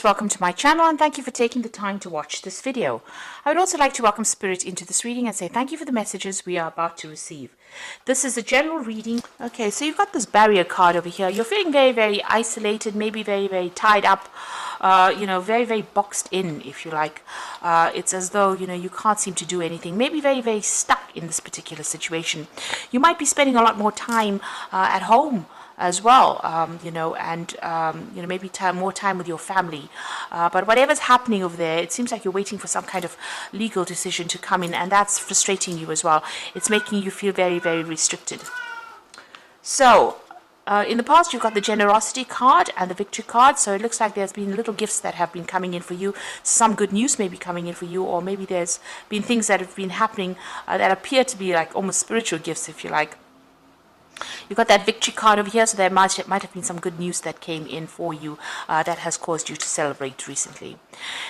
Welcome to my channel and thank you for taking the time to watch this video. I would also like to welcome Spirit into this reading and say thank you for the messages we are about to receive. This is a general reading. Okay, so you've got this barrier card over here. You're feeling very, very isolated, maybe very, very tied up, very, very boxed in, if you like. It's as though, you can't seem to do anything. Maybe very, very stuck in this particular situation. You might be spending a lot more time at home as well, maybe more time with your family. But whatever's happening over there, it seems like you're waiting for some kind of legal decision to come in, and that's frustrating you as well. It's making you feel very, very restricted. So, in the past, you've got the generosity card and the victory card. So it looks like there's been little gifts that have been coming in for you. Some good news may be coming in for you, or maybe there's been things that have been happening that appear to be like almost spiritual gifts, if you like. You've got that victory card over here, so there might have been some good news that came in for you that has caused you to celebrate recently.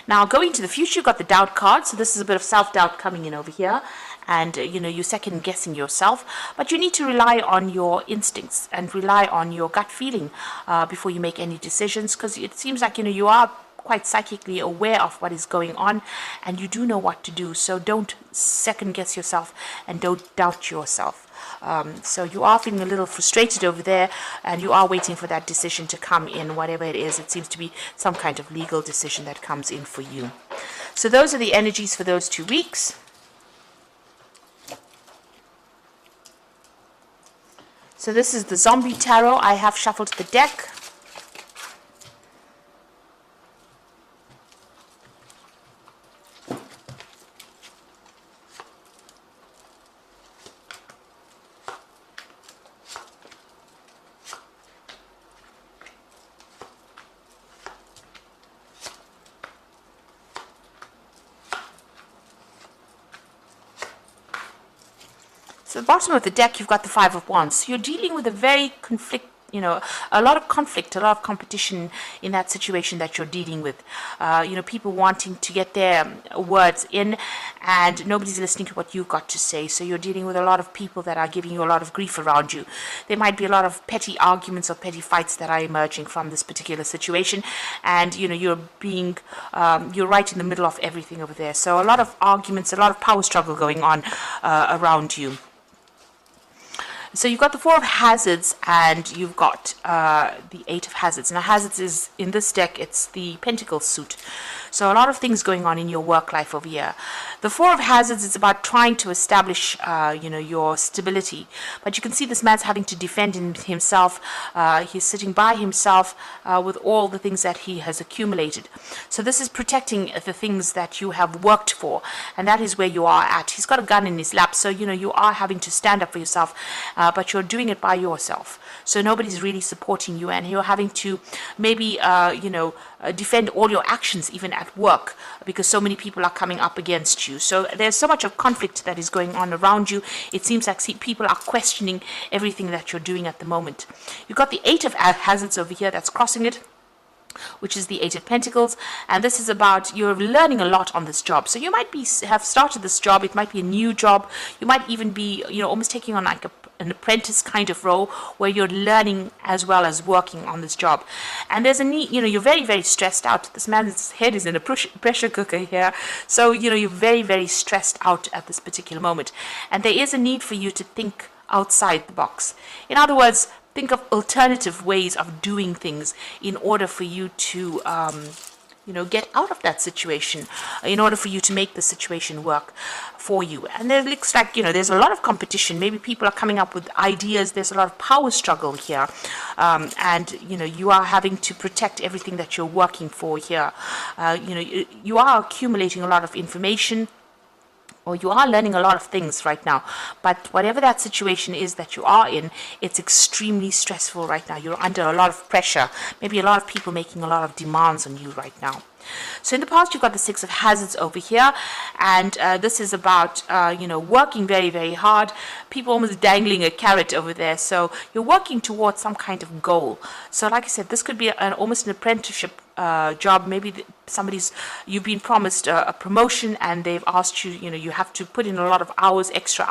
Now, going to the future, you've got the doubt card, so this is a bit of self-doubt coming in over here, and you're second-guessing yourself, but you need to rely on your instincts and rely on your gut feeling before you make any decisions, because it seems like, you are quite psychically aware of what is going on, and you do know what to do, so don't second-guess yourself and don't doubt yourself. So you are feeling a little frustrated over there, and you are waiting for that decision to come in, whatever it is. It seems to be some kind of legal decision that comes in for you. So those are the energies for those 2 weeks. So this is the Zombie Tarot. I have shuffled the deck. So at the bottom of the deck, you've got the Five of Wands. So you're dealing with a very a lot of conflict, a lot of competition in that situation that you're dealing with. People wanting to get their words in, and nobody's listening to what you've got to say. So you're dealing with a lot of people that are giving you a lot of grief around you. There might be a lot of petty arguments or petty fights that are emerging from this particular situation, and you're right in the middle of everything over there. So a lot of arguments, a lot of power struggle going on around you. So you've got the Four of Hazards, and you've got the Eight of Hazards. Now, Hazards is, in this deck, it's the Pentacles suit. So a lot of things going on in your work life over here. The Four of Hazards is about trying to establish, your stability. But you can see this man's having to defend himself. He's sitting by himself with all the things that he has accumulated. So this is protecting the things that you have worked for, and that is where you are at. He's got a gun in his lap, so you are having to stand up for yourself, but you're doing it by yourself. So nobody's really supporting you, and you're having to maybe defend all your actions even at work, because so many people are coming up against you. So there's so much of conflict that is going on around you. It seems like people are questioning everything that you're doing at the moment. You've got the Eight of Hazards over here that's crossing it, which is the Eight of Pentacles, and this is about you're learning a lot on this job. So you might have started this job. It might be a new job. You might even be almost taking on like an apprentice kind of role where you're learning as well as working on this job. And there's a need, you're very, very stressed out. This man's head is in a pressure cooker here. So, you're very, very stressed out at this particular moment. And there is a need for you to think outside the box. In other words, think of alternative ways of doing things in order for you to get out of that situation, in order for you to make the situation work for you. And it looks like, there's a lot of competition. Maybe people are coming up with ideas. There's a lot of power struggle here. And, you are having to protect everything that you're working for here. You are accumulating a lot of information, or you are learning a lot of things right now. But whatever that situation is that you are in, it's extremely stressful right now. You're under a lot of pressure. Maybe a lot of people making a lot of demands on you right now. So in the past, you've got the Six of Hazards over here, and this is about, working very, very hard. People almost dangling a carrot over there. So you're working towards some kind of goal. So like I said, this could be almost an apprenticeship job. Maybe you've been promised a promotion, and they've asked you, you have to put in a lot of hours, extra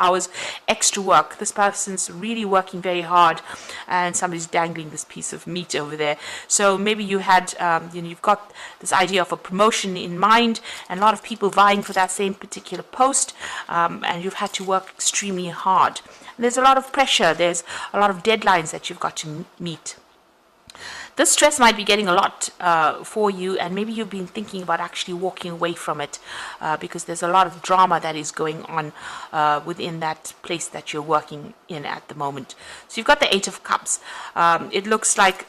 work. This person's really working very hard, and somebody's dangling this piece of meat over there. So maybe you had, you've got this idea of a promotion in mind, and a lot of people vying for that same particular post, and you've had to work extremely hard. And there's a lot of pressure. There's a lot of deadlines that you've got to meet. This stress might be getting a lot for you, and maybe you've been thinking about actually walking away from it because there's a lot of drama that is going on within that place that you're working in at the moment. So you've got the Eight of Cups. It looks like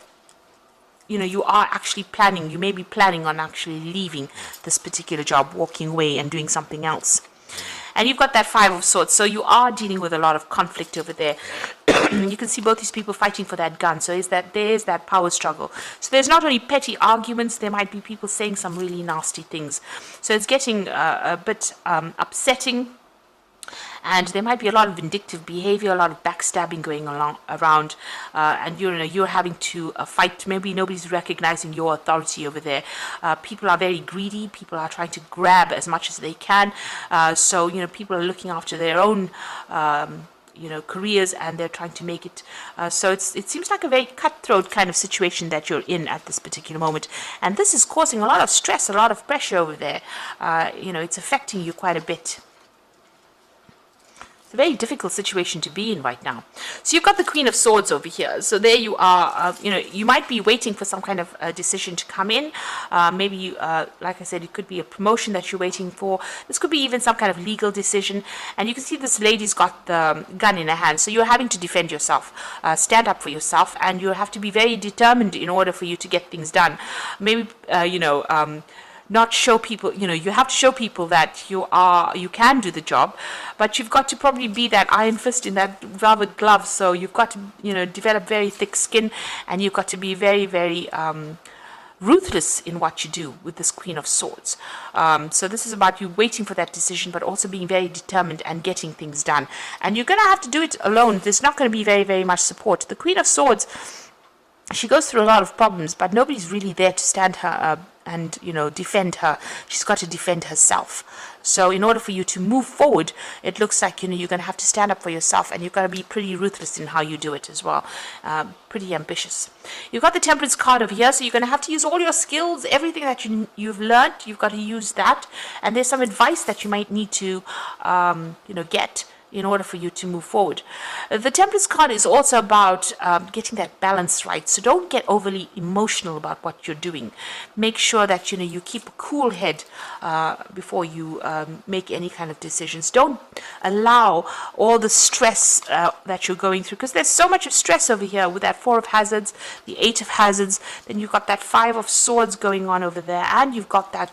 you are actually planning, you may be planning on actually leaving this particular job, walking away and doing something else. And you've got that Five of Swords, so you are dealing with a lot of conflict over there. You can see both these people fighting for that gun, so there is that power struggle. So there's not only petty arguments, there might be people saying some really nasty things. So it's getting a bit upsetting. And there might be a lot of vindictive behavior, a lot of backstabbing going around, and you're having to fight. Maybe nobody's recognizing your authority over there. People are very greedy. People are trying to grab as much as they can. So people are looking after their own careers, and they're trying to make it. So it seems like a very cutthroat kind of situation that you're in at this particular moment, and this is causing a lot of stress, a lot of pressure over there. It's affecting you quite a bit. A very difficult situation to be in right now. So you've got the Queen of Swords over here. So there you are. You might be waiting for some kind of decision to come in. Maybe, like I said, it could be a promotion that you're waiting for. This could be even some kind of legal decision. And you can see this lady's got the gun in her hand. So you're having to defend yourself, stand up for yourself, and you have to be very determined in order for you to get things done. Maybe, not show people, you have to show people that you can do the job, but you've got to probably be that iron fist in that velvet glove. So you've got to, develop very thick skin, and you've got to be very, very ruthless in what you do with this Queen of Swords. So this is about you waiting for that decision, but also being very determined and getting things done. And you're going to have to do it alone. There's not going to be very, very much support. The Queen of Swords, she goes through a lot of problems, but nobody's really there to stand her up and defend her. She's got to defend herself. So in order for you to move forward, it looks like you're going to have to stand up for yourself, and you've got to be pretty ruthless in how you do it as well. Pretty ambitious. You've got the Temperance card over here, so you're going to have to use all your skills, everything that you've learned. You've got to use that, and there's some advice that you might need to get in order for you to move forward. The Temperance card is also about getting that balance right. So don't get overly emotional about what you're doing. Make sure that you keep a cool head before you make any kind of decisions. Don't allow all the stress that you're going through, because there's so much of stress over here with that Four of Hazards, the Eight of Hazards, then you've got that Five of Swords going on over there, and you've got that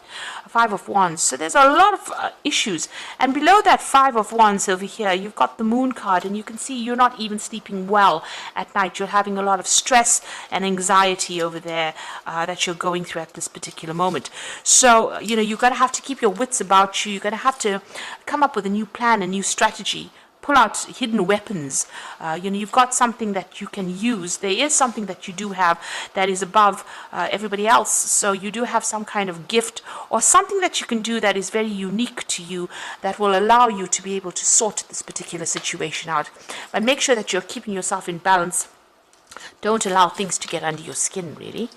Five of Wands. So there's a lot of issues. And below that Five of Wands over here, you've got the Moon card, and you can see you're not even sleeping well at night. You're having a lot of stress and anxiety over there that you're going through at this particular moment. So, you're going to have to keep your wits about you. You're going to have to come up with a new plan, a new strategy. Pull out hidden weapons. You've got something that you can use. There is something that you do have that is above everybody else. So you do have some kind of gift or something that you can do that is very unique to you, that will allow you to be able to sort this particular situation out. But make sure that you're keeping yourself in balance. Don't allow things to get under your skin, really.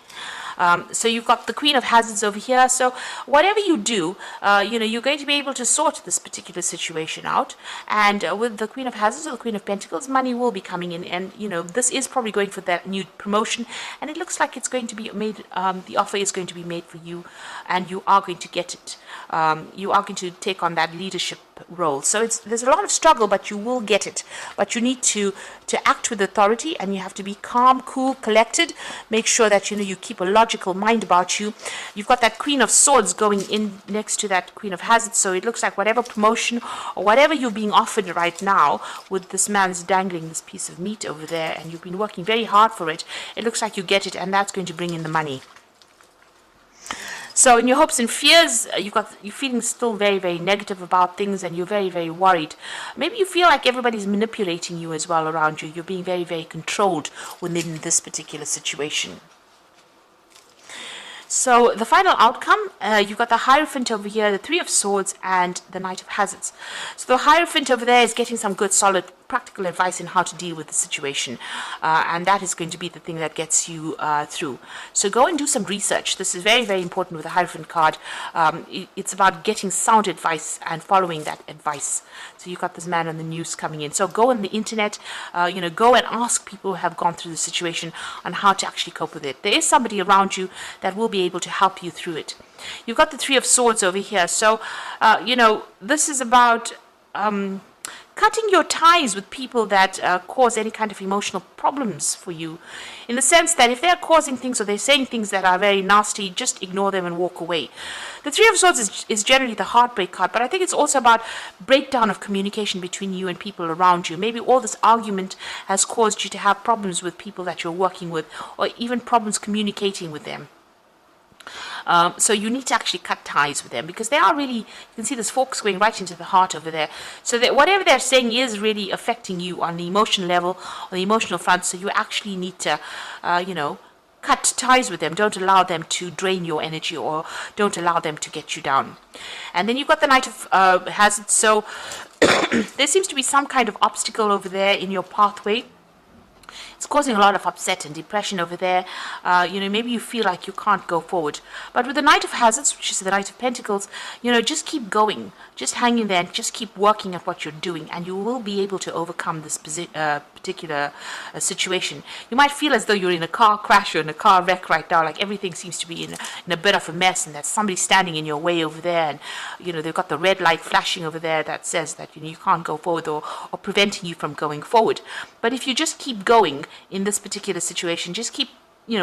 So you've got the Queen of Hazards over here. So whatever you do, you're going to be able to sort this particular situation out. And with the Queen of Hazards or the Queen of Pentacles, money will be coming in. And, this is probably going for that new promotion. And it looks like it's going to be made, the offer is going to be made for you. And you are going to get it. You are going to take on that leadership role. So there's a lot of struggle, but you will get it. But you need to act with authority, and you have to be calm, cool, collected. Make sure that you keep a logical mind about you. You've got that Queen of Swords going in next to that Queen of Hazards. So it looks like whatever promotion or whatever you're being offered right now, with this man's dangling this piece of meat over there, and you've been working very hard for it, it looks like you get it, and that's going to bring in the money. So in your hopes and fears, you're feeling still very, very negative about things, and you're very, very worried. Maybe you feel like everybody's manipulating you as well around you. You're being very, very controlled within this particular situation. So the final outcome, you've got the Hierophant over here, the Three of Swords, and the Knight of Hazards. So the Hierophant over there is getting some good, solid, practical advice in how to deal with the situation, and that is going to be the thing that gets you through. So go and do some research. This is very, very important with the Hierophant card. It's about getting sound advice and following that advice. So you've got this man on the news coming in. So go on the internet, go and ask people who have gone through the situation on how to actually cope with it. There is somebody around you that will be able to help you through it. You've got the Three of Swords over here. So, this is about cutting your ties with people that cause any kind of emotional problems for you, in the sense that if they're causing things or they're saying things that are very nasty, just ignore them and walk away. The Three of Swords is generally the heartbreak card, but I think it's also about breakdown of communication between you and people around you. Maybe all this argument has caused you to have problems with people that you're working with, or even problems communicating with them. So you need to actually cut ties with them, because they are really, you can see this forks going right into the heart over there. So that whatever they're saying is really affecting you on the emotional level, on the emotional front. So you actually need to, cut ties with them. Don't allow them to drain your energy, or don't allow them to get you down. And then you've got the Knight of Hazards. So there seems to be some kind of obstacle over there in your pathway. It's causing a lot of upset and depression over there. Maybe you feel like you can't go forward. But with the Knight of Hazards, which is the Knight of Pentacles, just keep going. Just hang in there and just keep working at what you're doing, and you will be able to overcome this particular situation. You might feel as though you're in a car crash or in a car wreck right now, like everything seems to be in a bit of a mess, and there's somebody standing in your way over there, and they've got the red light flashing over there that says that you can't go forward, or preventing you from going forward. But if you just keep going in this particular situation, just keep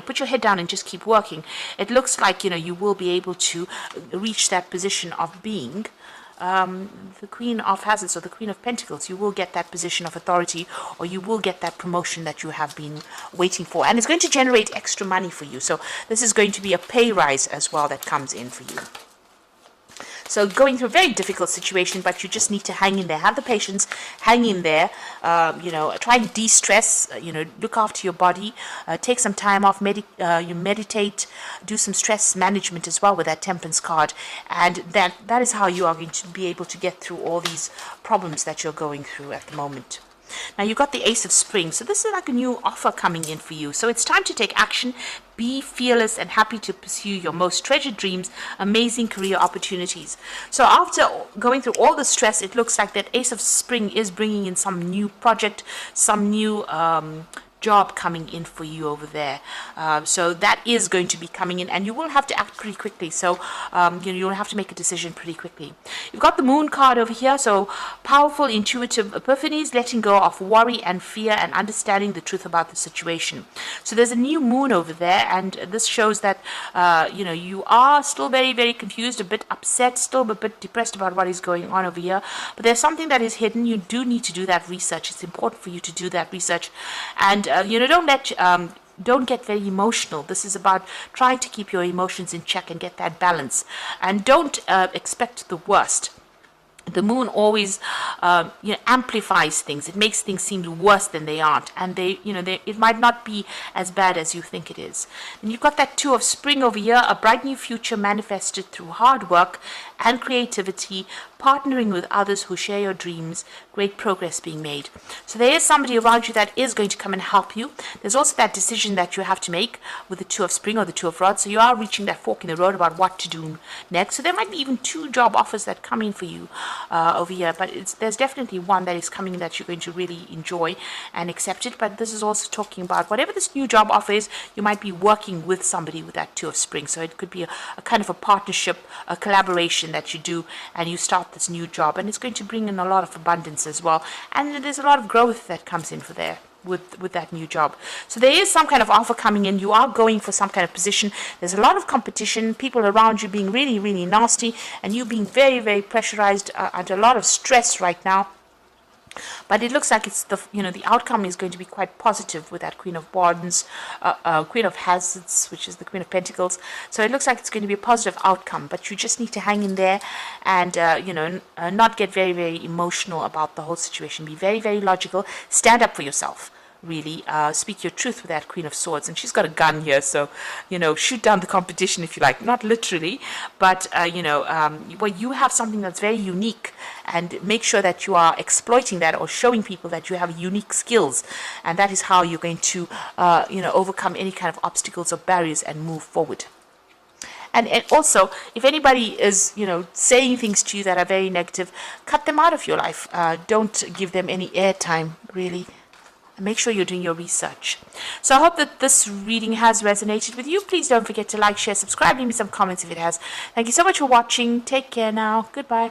put your head down and just keep working, it looks like you will be able to reach that position of being the Queen of Hazards, or the Queen of Pentacles. You will get that position of authority, or you will get that promotion that you have been waiting for, and it's going to generate extra money for you. So this is going to be a pay rise as well that comes in for you. So going through a very difficult situation, but you just need to hang in there. Have the patience, hang in there, try and de-stress, look after your body, take some time off, you meditate, do some stress management as well with that Temperance card. And that is how you are going to be able to get through all these problems that you're going through at the moment. Now you've got the Ace of Spring. So this is like a new offer coming in for you. So it's time to take action. Be fearless and happy to pursue your most treasured dreams, amazing career opportunities. So after going through all the stress, it looks like that Ace of Spring is bringing in some new project, some new job coming in for you over there. So that is going to be coming in, and you will have to act pretty quickly. So you'll have to make a decision pretty quickly. You've got the Moon card over here. So powerful, intuitive epiphanies, letting go of worry and fear, and understanding the truth about the situation. So there's a new moon over there, and this shows that you are still very, very confused, a bit upset, still a bit depressed about what is going on over here. But there's something that is hidden. You do need to do that research. It's important for you to do that research, and don't get very emotional. This is about trying to keep your emotions in check and get that balance, and don't expect the worst. The moon always amplifies things. It makes things seem worse than they aren't, and it might not be as bad as you think it is. And you've got that Two of Spring over here, a bright new future manifested through hard work and creativity, partnering with others who share your dreams, great progress being made. So there is somebody around you that is going to come and help you. There's also that decision that you have to make with the Two of Spring or the Two of Rods. So you are reaching that fork in the road about what to do next. So there might be even 2 job offers that come in for you over here, but there's definitely one that is coming that you're going to really enjoy and accept it. But this is also talking about whatever this new job offer is, you might be working with somebody with that Two of Spring. So it could be a kind of a partnership, a collaboration that you do, and you start this new job, and it's going to bring in a lot of abundance as well, and there's a lot of growth that comes in for there with that new job. So there is some kind of offer coming in. You are going for some kind of position. There's a lot of competition, people around you being really, really nasty, and you being very, very pressurized under a lot of stress right now. But it looks like it's the outcome is going to be quite positive with that Queen of Wands, Queen of Hazards, which is the Queen of Pentacles. So it looks like it's going to be a positive outcome, but you just need to hang in there and not get very, very emotional about the whole situation. Be very, very logical. Stand up for yourself. really. Speak your truth with that Queen of Swords. And she's got a gun here, so, shoot down the competition if you like. Not literally, but, well, you have something that's very unique, and make sure that you are exploiting that or showing people that you have unique skills. And that is how you're going to, overcome any kind of obstacles or barriers and move forward. And also, if anybody is, saying things to you that are very negative, cut them out of your life. Don't give them any airtime, really. Make sure you're doing your research. So I hope that this reading has resonated with you. Please don't forget to like, share, subscribe, leave me some comments if it has. Thank you so much for watching. Take care now. Goodbye.